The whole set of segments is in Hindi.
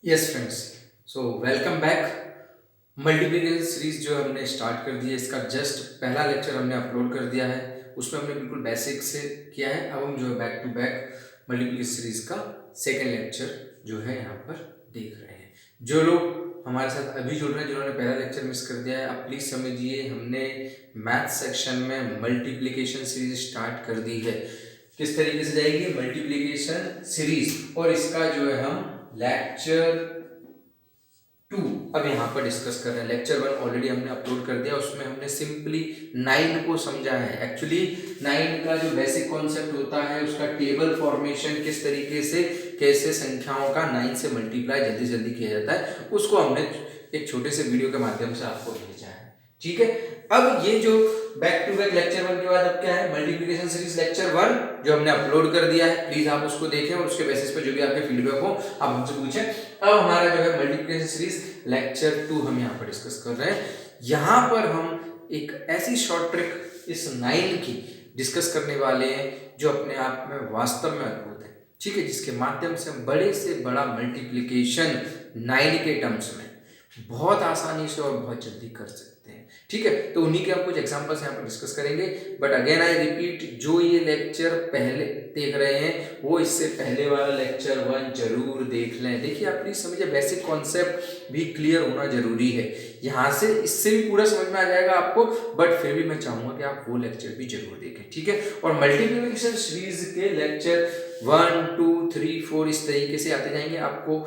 Yes friends, so welcome back. Multiplication series जो हमने स्टार्ट कर दी है, इसका जस्ट पहला लेक्चर हमने अपलोड कर दिया है। उसमें हमने बिल्कुल बेसिक से किया है। अब हम जो है back to back multiplication series का सेकेंड लेक्चर जो है यहाँ पर देख रहे हैं। जो लोग हमारे साथ अभी जुड़ रहे हैं, जिन्होंने पहला लेक्चर मिस कर दिया है, आप प्लीज समझिए, हमने मैथ सेक्शन में मल्टीप्लिकेशन सीरीज स्टार्ट कर दी है। किस तरीके से जाएगी मल्टीप्लिकेशन सीरीज, और इसका जो है हम लेक्चर 2 अब यहाँ पर डिस्कस कर रहे हैं। लेक्चर 1 ऑलरेडी हमने अपलोड कर दिया, उसमें हमने सिंपली 9 को समझा है। एक्चुअली 9 का जो बेसिक कॉन्सेप्ट होता है, उसका टेबल फॉर्मेशन, किस तरीके से कैसे संख्याओं का 9 से मल्टीप्लाई जल्दी जल्दी किया जाता है, उसको हमने एक छोटे से वीडियो के माध्यम से आपको भेजा है। ठीक है, अब ये जो बैक टू बैक लेक्चर 1 के बाद अब क्या है, मल्टीप्लिकेशन सीरीज लेक्चर 1 जो हमने अपलोड कर दिया है। प्लीज आप उसको देखें और उसके बेसिस पे जो भी आपके फीडबैक हो आप हमसे पूछें। अब हमारा जो है मल्टीप्लिकेशन सीरीज लेक्चर 2 हम यहाँ पर डिस्कस कर रहे हैं। यहाँ पर हम एक ऐसी शॉर्ट ट्रिक इस 9 की डिस्कस करने वाले हैं जो अपने आप में वास्तव में अद्भुत है। ठीक है, जिसके माध्यम से हम बड़े से बड़ा मल्टीप्लिकेशन 9 के टर्म्स में बहुत आसानी से और बहुत जल्दी कर सकते हैं। ठीक है, तो उन्हीं के हम कुछ एग्जांपल्स यहाँ पर डिस्कस करेंगे। बट अगेन आई रिपीट, जो ये लेक्चर पहले देख रहे हैं वो इससे पहले वाला लेक्चर 1 जरूर देख लें। देखिए, आप प्लीज समझिए, बेसिक कॉन्सेप्ट भी क्लियर होना जरूरी है। यहाँ से इससे भी पूरा समझ में आ जाएगा आपको, बट फिर भी मैं चाहूंगा कि आप वो लेक्चर भी जरूर देखें। ठीक है, और मल्टीप्लिकेशन सीरीज के लेक्चर 1 2 3 4 इस तरीके से आते जाएंगे। आपको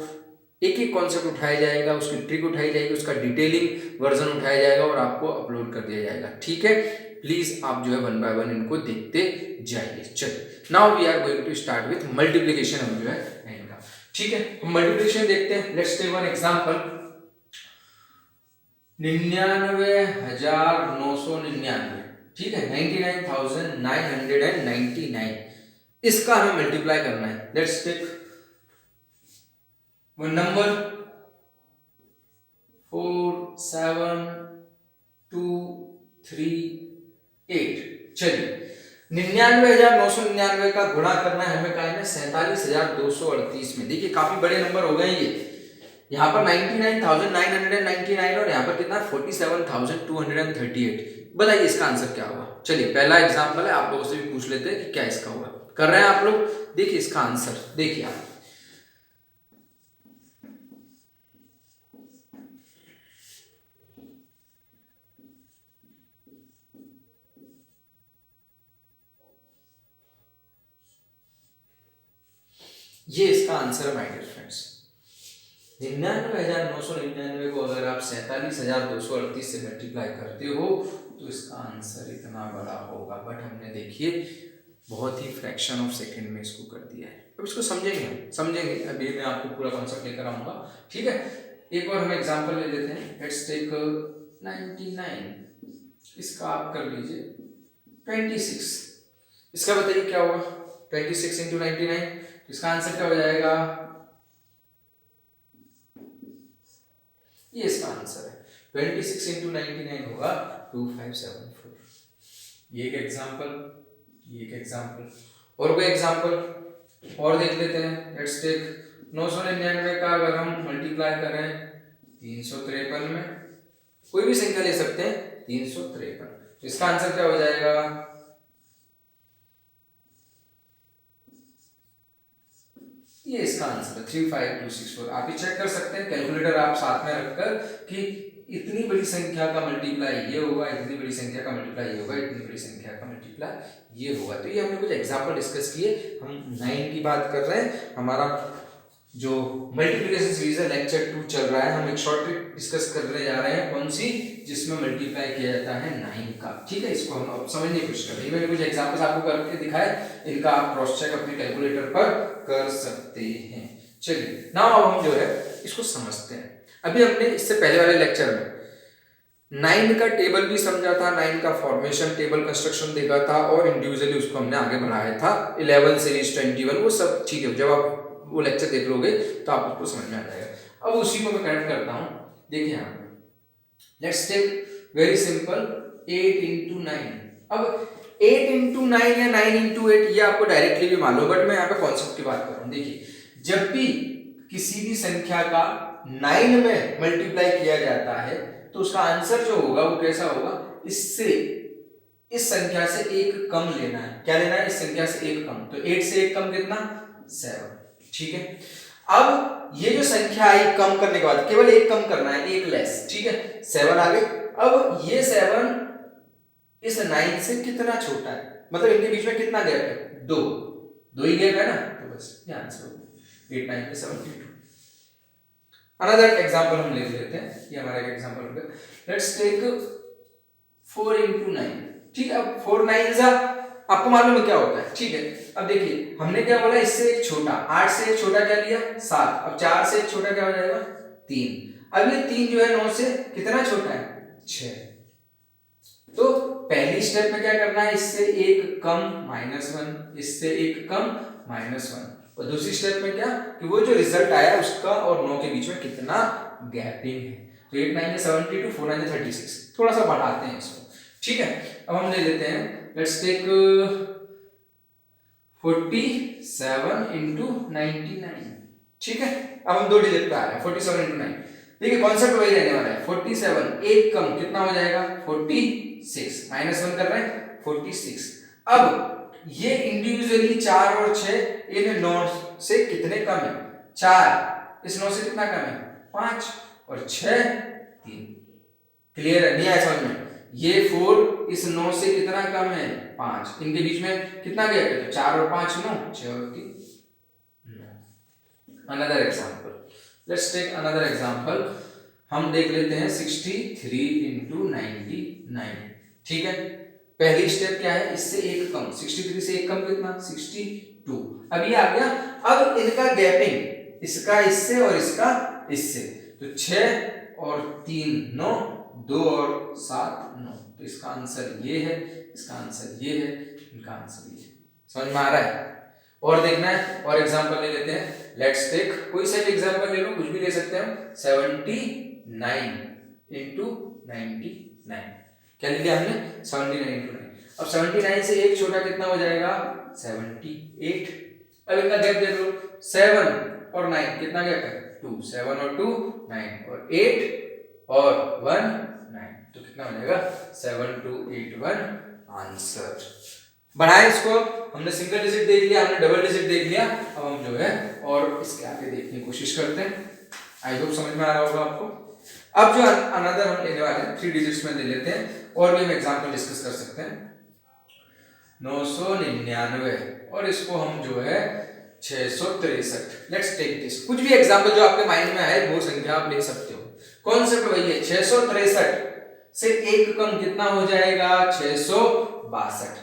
एक एक कॉन्सेप्ट उठाया जाएगा, उसकी ट्रिक उठाई जाएगी, उसका डिटेलिंग वर्जन उठाया जाएगा और आपको अपलोड कर दिया जाएगा। ठीक है, प्लीज आप जो है 1 बाय 1 इनको देखते जाइए। चलिए, now we are going to start with multiplication. हम जो है इनका, ठीक है, मल्टीप्लिकेशन देखते हैं। Let's take one example. 99,999, ठीक है, 99,999, इसका हमें मल्टीप्लाई करना है। Let's take one number 4 7 2 3 8। चलिए, 99,999 का गुणा करना है हमें, कहा है 47,238 में। देखिए, काफी बड़े नंबर हो गए ये। यहाँ पर 99,999 और यहाँ पर कितना 47,238। बताइए इसका आंसर क्या होगा। चलिए, पहला एग्जांपल है, आप लोगों से भी पूछ लेते हैं कि क्या इसका होगा। कर रहे हैं आप लोग, देखिए इसका आंसर देखिए आप। ये इसका आंसर है माय डियर फ्रेंड्स। 99,999 को अगर आप 47,238 से मल्टीप्लाई करते हो तो इसका आंसर इतना बड़ा होगा। बट हमने देखिए बहुत ही फ्रैक्शन ऑफ सेकंड में इसको कर दिया है। अब इसको समझेंगे, हम समझेंगे, अभी मैं आपको पूरा कॉन्सेप्ट लेकर आऊंगा। ठीक है, एक और हम एग्जांपल ले लेते हैं। लेट्स टेक 99, इसका आप कर लीजिए 26। इसका बताइए क्या होगा। 26 इंटू 99, इसका आंसर क्या हो जाएगा, ये इसका आंसर है। 26 इंटू 99 होगा 2574। ये एक एग्जांपल, ये एक एग्जांपल, और कोई एग्जांपल और देख लेते हैं। लेट्स टेक 999 का अगर हम मल्टीप्लाई करें 353 में, कोई भी संख्या ले सकते हैं, 353, इसका आंसर क्या हो जाएगा, ये इसका आंसर है 35264। आप ही चेक कर सकते हैं, कैलकुलेटर आप साथ में रखकर, कि इतनी बड़ी संख्या का मल्टीप्लाई ये होगा, इतनी बड़ी संख्या का मल्टीप्लाई ये होगा, इतनी बड़ी संख्या का मल्टीप्लाई ये होगा। तो ये हमने कुछ एग्जांपल डिस्कस किए। हम 9 की बात कर रहे हैं। हमारा जो मल्टीप्लिकेशन सीरीज है लेक्चर 2 चल रहा है। हम एक शॉर्ट ट्रिक डिस्कस करने जा रहे हैं, कौन सी, जिसमें मल्टीप्लाई किया जाता है 9 का। ठीक है, इसको हम अब समझने की कोशिश करें। मैंने कुछ एग्जांपल्स आपको करके दिखाए, इनका आप क्रॉस चेक अपने कैलकुलेटर पर कर सकते हैं। चलिए, नाउ अब हम जो है इसको समझते हैं। अभी हमने इससे पहले वाले लेक्चर में 9 का टेबल भी समझा था, 9 का फॉर्मेशन टेबल कंस्ट्रक्शन देखा था, और इंडिविजुअली उसको हमने आगे बढ़ाया था। 11 सीरीज 21 वो सब ठीक है, जब आप वो लेक्चर देख लोगे तो आप उसको समझ में आ जाएगा। अब उसी को मैं कनेक्ट करता हूं। देखिए यहाँ पे let's take very simple 8 into 9। अब 8 इंटू 9 या 9 इंटू 8 ये आपको डायरेक्टली भी मालूम, बट मैं यहाँ पे कॉन्सेप्ट की बात कर रहा हूँ। देखिए, जब भी किसी भी संख्या का 9 में मल्टीप्लाई किया जाता है तो उसका आंसर जो होगा वो कैसा होगा, इससे इस संख्या से एक कम लेना है। क्या लेना है, इस संख्या से एक कम। तो 8 से एक कम कितना, 7। ठीक है, अब ये जो संख्या आई कम करने के बाद केवल एक कम करना है, एक लेस। ठीक है, 7 आ गई। अब ये 7 इस 9 से कितना छोटा है, मतलब इनके बीच में कितना गैप है, 2 ही गैप है ना, तो बस ये आंसर होगा 8 9 72। अनदर एग्जांपल हम ले लेते हैं, ये हमारा एक एग्जांपल हो गया। Let's take 4 into 9। ठीक है, अब 4 9 जा, आपको मालूम है क्या होता है। ठीक है, अब देखिए हमने क्या बोला, इससे एक छोटा, 8 से एक छोटा क्या लिया, 7। अब 4 से एक छोटा क्या हो जाएगा, 3। अब ये 3 जो है 9 से कितना छोटा है, 6। तो पहली स्टेप में क्या करना है, इससे एक कम -1, इससे एक कम -1। और दूसरी स्टेप में क्या, कि वो जो रिजल्ट आया उसका और 9 के बीच में कितना गैपिंग है। तो 8 9 72, 4 9 36। थोड़ा सा बढ़ाते हैं इसको। ठीक है, अब हम ले लेते हैं, लेट्स टेक 47 into 99। ठीक है, अब हम दो डिजिट पे आ रहे हैं, 47 into 9। देखिए कॉन्सेप्ट वही रहने वाला है, 47 एक कम कितना हो जाएगा, 46, -1 कर रहे हैं, 46। अब ये इंडिविजुअली 4 और 6 इन 9 से कितने कम है, 4 इस 9 से कितना कम है, 5, और 6 3। क्लियर है, नहीं आया समझ में, ये 4 इस 9 से कितना कम है, 5, इनके बीच में कितना गैप है, तो 4 और 5 9, 6 और 3 9। Another example, let's take another example, हम देख लेते हैं 63 into 99। ठीक है, पहली स्टेप क्या है, इससे एक कम, 63 से एक कम कितना, 62। अब ये आ गया। अब इनका गैपिंग, इसका इससे और इसका इससे, तो 6 और 3 9, 2 और 7 9। तो इसका आंसर ये है, इसका आंसर ये है, इनका आंसर ये है। समझ में आ रहा है। और देखना है, और एग्जांपल ले लेते हैं। लेट्स टेक कोई सा भी एग्जांपल ले लो, कुछ भी ले सकते हैं। 79 into 99। क्या लिया हमने, 79 into 9। अब 79 से एक छोटा कितना हो जाएगा, 78। अब इनका गैप देख लो, 7 और 9 कितना गैप है, 2। 7 और 2 9, और 8 और 1 9। तो कितना हो जाएगा, 7281 आंसर। बढ़ाएं इसको, हमने सिंगल डिजिट देख लिया, हमने डबल डिजिट देख लिया। अब हम जो है और इसके आगे देखने की कोशिश करते हैं। आई होप समझ में आ रहा होगा आपको। अब जो अनदर हम लेने वाले हैं 3 डिजिट्स में ले लेते हैं, और भी हम एग्जांपल डिस्कस कर सकते हैं। 999 और इसको हम जो है 663। लेट्स टेक दिस, कुछ भी एग्जांपल जो आपके माइंड में आए वो संख्या आप ले सकते हो। कॉन्सेप्ट वही है, 663 से एक कम कितना हो जाएगा, 662।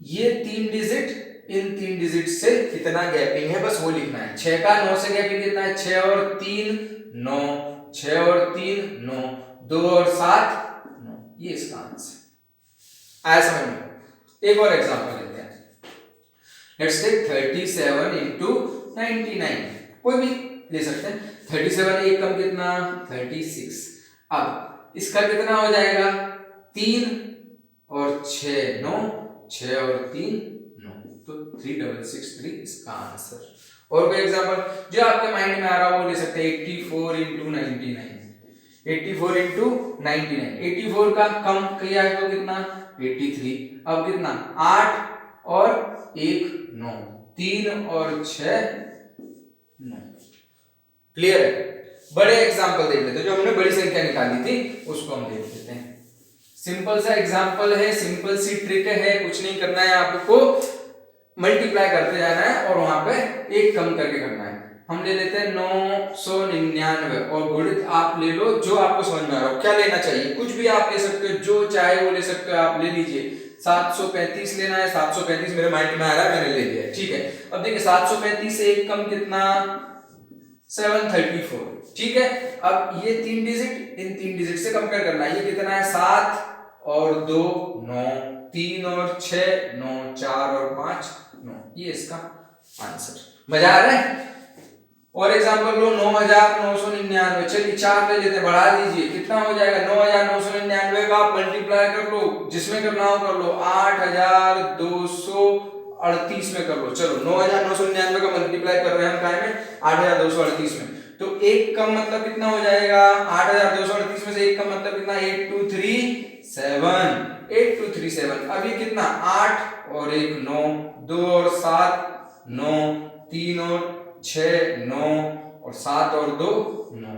ये 3 डिजिट, इन 3 डिजिट से कितना गैपिंग है बस वो लिखना है। 6 का 9 से गैपिंग कितना है, 6 और 3 9, 6 और 3 9, 2 और 7 9। ये इसका आंसर आया समझ में। एक और एग्जांपल लेते हैं, लेट्स टेक 37 into 99। कोई भी ले सकते हैं। 37 एक कम कितना, 36। अब इसका कितना हो जाएगा, 3 और 6 9, 6 और 3 9। तो 3663 इसका आंसर। और कोई एग्जांपल जो आपके माइंड में आ रहा हो वो ले सकते हैं। 84 into 99। 84 into 99, 84 का कम किया है तो कितना, 83। अब कितना, 8 और 1 9, 3 और 6 9। क्लियर है। बड़े एग्जांपल देख लेते हैं, जो हमने बड़ी संख्या निकाली थी उसको हम देख लेते हैं। सिंपल सा एग्जांपल है, सिंपल सी ट्रिक है, कुछ नहीं करना है आपको, मल्टीप्लाई करते जाना है और वहां पे एक कम करके करना है। हम ले लेते हैं 999 और गुणित आप ले लो जो आपको समझ में आ रहा हो। क्या लेना चाहिए, कुछ भी आप ले सकते हो, जो चाहे वो ले सकते हो, आप ले लीजिए। 735 लेना है, 735 मेरे माइंड में आ रहा है, मैंने ले लिया। ठीक है, अब देखिए 735 से एक कम कितना, 734। ठीक है, अब ये 3 डिजिट, इन 3 डिजिट से कंपेयर करना है। ये कितना है, 7 और 2 9, 3 और 6 9, 4 और 5 9। ये इसका आंसर। मजा आ रहा है। और एग्जांपल लो 9999। चलिए 4 ले लेते हैं, बढ़ा दीजिए, कितना हो जाएगा, 9999 का आप मल्टीप्लाई कर लो, जिसमें करना हो कर लो। 8200 38 में कर लो। चलो 9999 का मल्टीप्लाई कर रहे हैं हम काय में 8238 में, तो एक कम मतलब कितना हो जाएगा 8238 में से एक कम मतलब कितना 8237। अब ये कितना 8 और 1 9, 2 और 7 9, 3 और 6 9 और 7 और 2 9।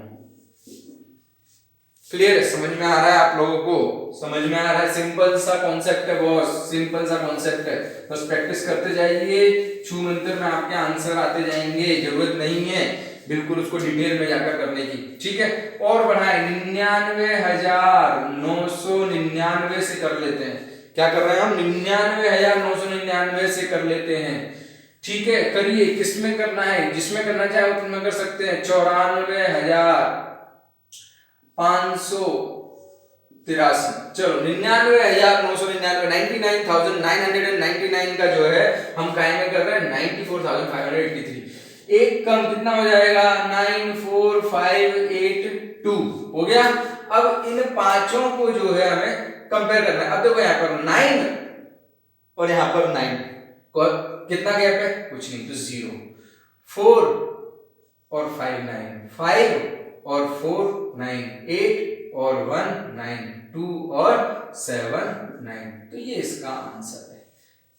क्लियर है? समझ में आ रहा है आप लोगों को? समझ में आ रहा है? सिंपल सा कॉन्सेप्ट है बॉस, सिंपल सा कॉन्सेप्ट है। बस प्रैक्टिस करते जाइए, छू मंतर में आपके आंसर आते जाएंगे। जरूरत नहीं है बिल्कुल उसको डिटेल में जाकर करने की, ठीक है। और बढ़ाए 99,999 से कर लेते हैं। क्या कर रहे हैं हम? 99,999 से कर लेते हैं, ठीक है। करिए, किसमें करना है? जिसमें करना चाहे उसमें कर सकते हैं। 94,583। चलो 99,999 99,999 का जो है हम काय में कर रहे हैं 94,583। एक कम कितना हो जाएगा 94582 हो गया। अब इन पांचों को जो है हमें कंपेयर करना है। अब देखो यहाँ पर 9 और यहाँ पर 9 कितना गैप है? कुछ नहीं, तो 0। 4 और 5 9, 5 और 4 9, 8 और 1 9, 2 और 7 9। तो ये इसका आंसर है।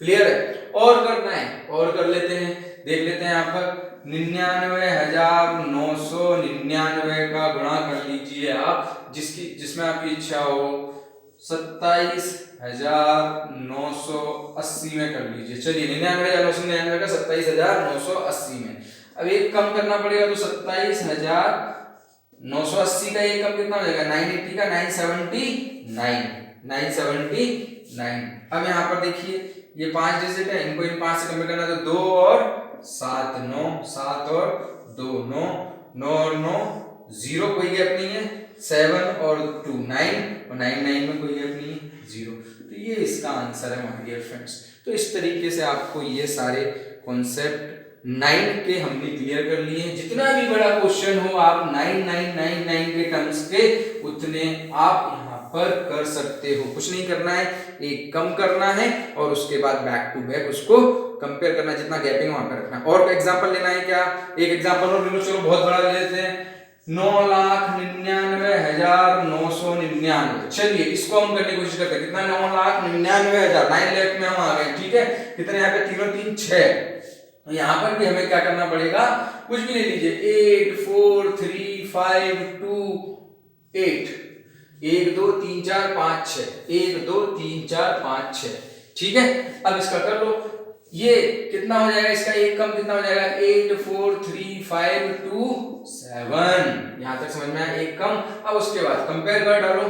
क्लियर है? और करना है, और कर लेते हैं। देख लेते हैं यहाँ पर 99,999 का गुणा कर लीजिए आप, जिसमें आपकी इच्छा हो। 27,980 में कर लीजिए। चलिए 99,999 का 27,980 में। अब एक कम करना पड़ेगा, तो 27,980 का एक कम कितना हो जाएगा 980 का 979। अब यहाँ पर देखिए ये 5 डिजिट है, इनको इन 5 से कंपेयर करना, तो 2 और 7 9, 7 और 2 9, 9 और 9 0, कोई गैप नहीं है। 7 और 2 9 और 9 9 में कोई गैप नहीं है 0। तो ये इसका आंसर है माय डियर फ्रेंड्स। तो इस तरीके से आपको ये सारे कॉन्सेप्ट 9 के हमने क्लियर कर लिए हैं। जितना भी बड़ा क्वेश्चन हो आप 9999 के टर्म्स के उतने आप यहाँ पर कर सकते हो। कुछ नहीं करना है, एक कम करना है और उसके बाद बैक टू बैक उसको कंपेयर करना, जितना गैपिंग वहां पर रखना। और एग्जांपल लेना है क्या? एक एग्जांपल और ले लो, चलो बहुत बड़ा ले लेते हैं। 9,99,999। चलिए इसको हम करने की कोशिश करते हैं। कितना 9,99,000, 9 लाख में हम आ गए, ठीक है। कितने यहाँ पे 3 और 3 6। यहां पर भी हमें क्या करना पड़ेगा? कुछ भी ले लीजिए। 8 4 3 5 2 8 1 2 3 4 5 6 1 2 3 4 5 6, ठीक है। अब इसका कर लो, ये कितना हो जाएगा? इसका एक कम कितना हो जाएगा 8 4 3 5 2 7। यहां तक समझ में आया? एक कम। अब उसके बाद कंपेयर कर डालो।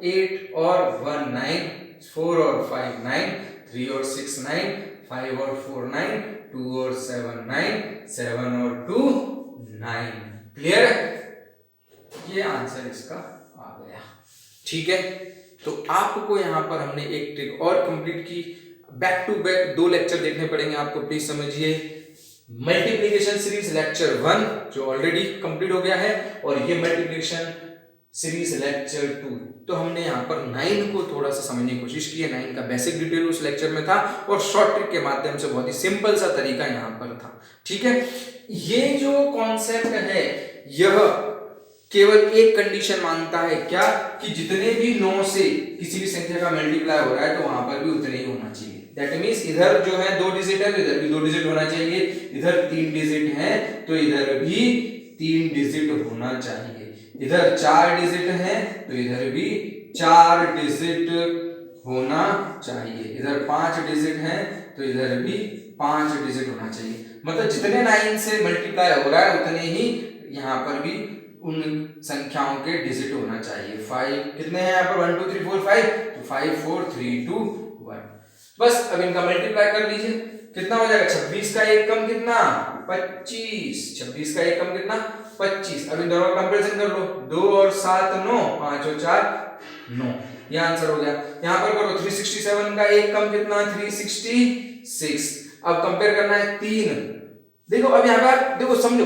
8 और 1 9, 4 और 5 9, 3 और 6 9, 5 और 4 9, 2 और 7 9, 7 और 2 9। क्लियर है? ये आंसर इसका आ गया, ठीक है। तो आपको यहां पर हमने एक ट्रिक और कंप्लीट की। बैक टू बैक 2 लेक्चर देखने पड़ेंगे आपको, प्लीज समझिए। मल्टीप्लिकेशन सीरीज लेक्चर 1 जो ऑलरेडी कंप्लीट हो गया है, और ये मल्टीप्लिकेशन सीरीज लेक्चर 2। तो हमने यहाँ पर 9 को थोड़ा सा समझने की कोशिश की है। 9 का बेसिक डिटेल उस लेक्चर में था, और शॉर्ट ट्रिक के माध्यम से बहुत ही सिंपल सा तरीका यहाँ पर था, ठीक है। ये जो कॉन्सेप्ट है यह केवल एक कंडीशन मानता है, क्या? कि जितने भी 9 से किसी भी संख्या का मल्टीप्लाई हो रहा है तो वहां पर भी उतने ही होना चाहिए। दैट मींस इधर जो है 2 डिजिट है तो इधर भी 2 डिजिट होना चाहिए, इधर 3 डिजिट है तो इधर भी 3 डिजिट होना चाहिए, इधर 4 डिजिट है तो इधर भी 4 डिजिट होना चाहिए, इधर 5 डिजिट है तो इधर भी 5 डिजिट होना चाहिए। मतलब जितने 9 से मल्टीप्लाई हो रहा है उतने ही यहाँ पर भी उन संख्याओं के डिजिट होना चाहिए। 5 कितने हैं यहाँ पर? 1 2 3 4 5, तो 5 4 3 2 1। बस अब इनका मल्टीप्लाई कर लीजिए, कितना हो जाएगा? 26 का एक कम कितना? 25। 26 का एक कम कितना? 25। अब इन दोनों का कंपैरिजन कर लो। 2 और 7 9, 5 और 4 9। ये आंसर हो गया। यहाँ पर करो 367 का एक कम कितना? 366। अब कंपेयर करना है 3। देखो अब यहाँ पर देखो, समझो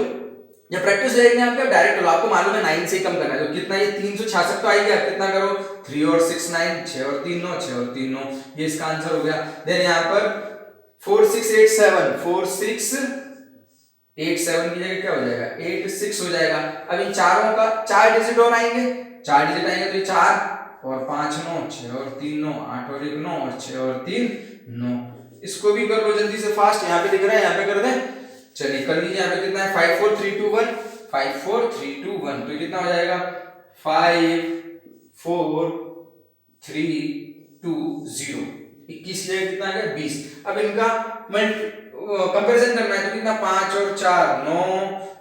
जब प्रैक्टिस जाएगी आपका डायरेक्ट लो, आपको मालूम है 9 से ही कम करना है, तो कितना ये 366 तो आएगा। कितना करो? 3 और 6 9, 6 और 3 9, 6 और 3 9। ये इसका आंसर हो गया। देन यहाँ पर 4687 4687 की जगह क्या हो जाएगा 86 हो जाएगा। अब इन चारों का 4 डिजिट और आएंगे, 4 डिजिट आएंगे तो ये 4 और 5 9, 6 और 3 9, 8 और 1 9 और 6 और 3 9। इसको भी कर लो जल्दी से फास्ट, यहाँ पे दिख रहा है, यहाँ पे कर दें। चलिए कर लीजिए, यहाँ पे कितना है 54321 54321, तो कितना हो जाएगा 54320। 21 जगह कितना आ गया 20। अब इनका कंपैरिजन करना है तो कितना 5 और 4 9,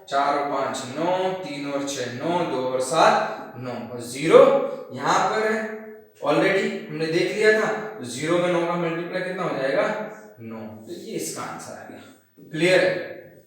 4 और 5 9, 3 और 6 9, 2 और 7 9 और 0 यहाँ पर है ऑलरेडी हमने देख लिया था। तो 0 में 9 का मल्टीप्लाई कितना हो जाएगा 9, तो ये इसका आंसर आ गया। क्लियर है,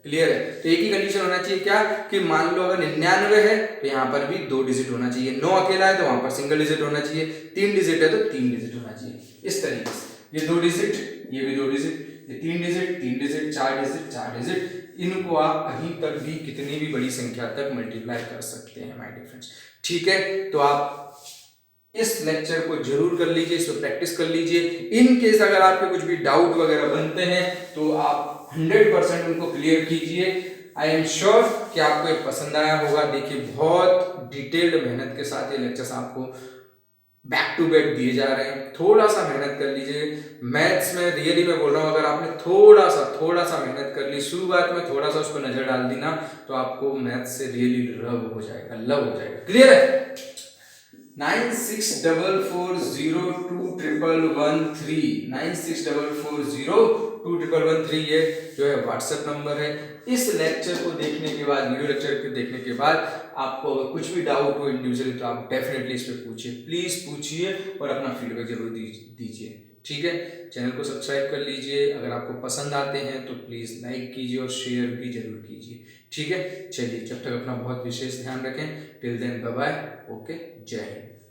क्लियर है। तो एक ही कंडीशन होना चाहिए क्या कि मान लो अगर 99 है तो यहाँ पर भी 2 डिजिट होना चाहिए, 9 अकेला है तो वहां पर सिंगल डिजिट होना चाहिए, 3 डिजिट है तो 3 डिजिट होना चाहिए। इस तरीके से ये 2 डिजिट, ये भी 2 डिजिट, ये 3 डिजिट 3 डिजिट, 4 डिजिट 4 डिजिट, इनको आप कहीं तक भी कितनी भी बड़ी संख्या तक मल्टीप्लाई कर सकते हैं माय डियर फ्रेंड्स। ठीक है, तो आप इस लेक्चर को जरूर कर लीजिए, इसको प्रैक्टिस कर लीजिए। इन केस अगर आपके कुछ भी डाउट वगैरह बनते हैं तो आप 100% उनको क्लियर कीजिए। आई एम श्योर कि आपको ये पसंद आया होगा। देखिए बहुत डिटेल्ड मेहनत के साथ ये लेक्चर्स आपको बैक टू बैक दिए जा रहे हैं, थोड़ा सा मेहनत कर लीजिए। मैथ्स में रियली मैं बोल रहा हूँ, अगर आपने थोड़ा सा मेहनत कर ली, शुरुआत में थोड़ा सा उस पर नजर डाल दी ना, तो आपको मैथ्स से रियली लव हो जाएगा, लव हो जाएगा। क्लियर है। 9644021113 9644021113 ये जो है व्हाट्सएप नंबर है। इस लेक्चर को देखने के बाद, वीडियो लेक्चर को देखने के बाद आपको अगर कुछ भी डाउट हो इंडिविजुअली तो आप डेफिनेटली इस पर पूछिए, प्लीज पूछिए और अपना फीडबैक जरूर दीजिए। ठीक है, चैनल को सब्सक्राइब कर लीजिए। अगर आपको पसंद आते हैं तो प्लीज लाइक कीजिए और शेयर भी जरूर कीजिए। ठीक है, चलिए जब तक अपना बहुत विशेष ध्यान रखें। Till then bye bye, okay, जय हिंद।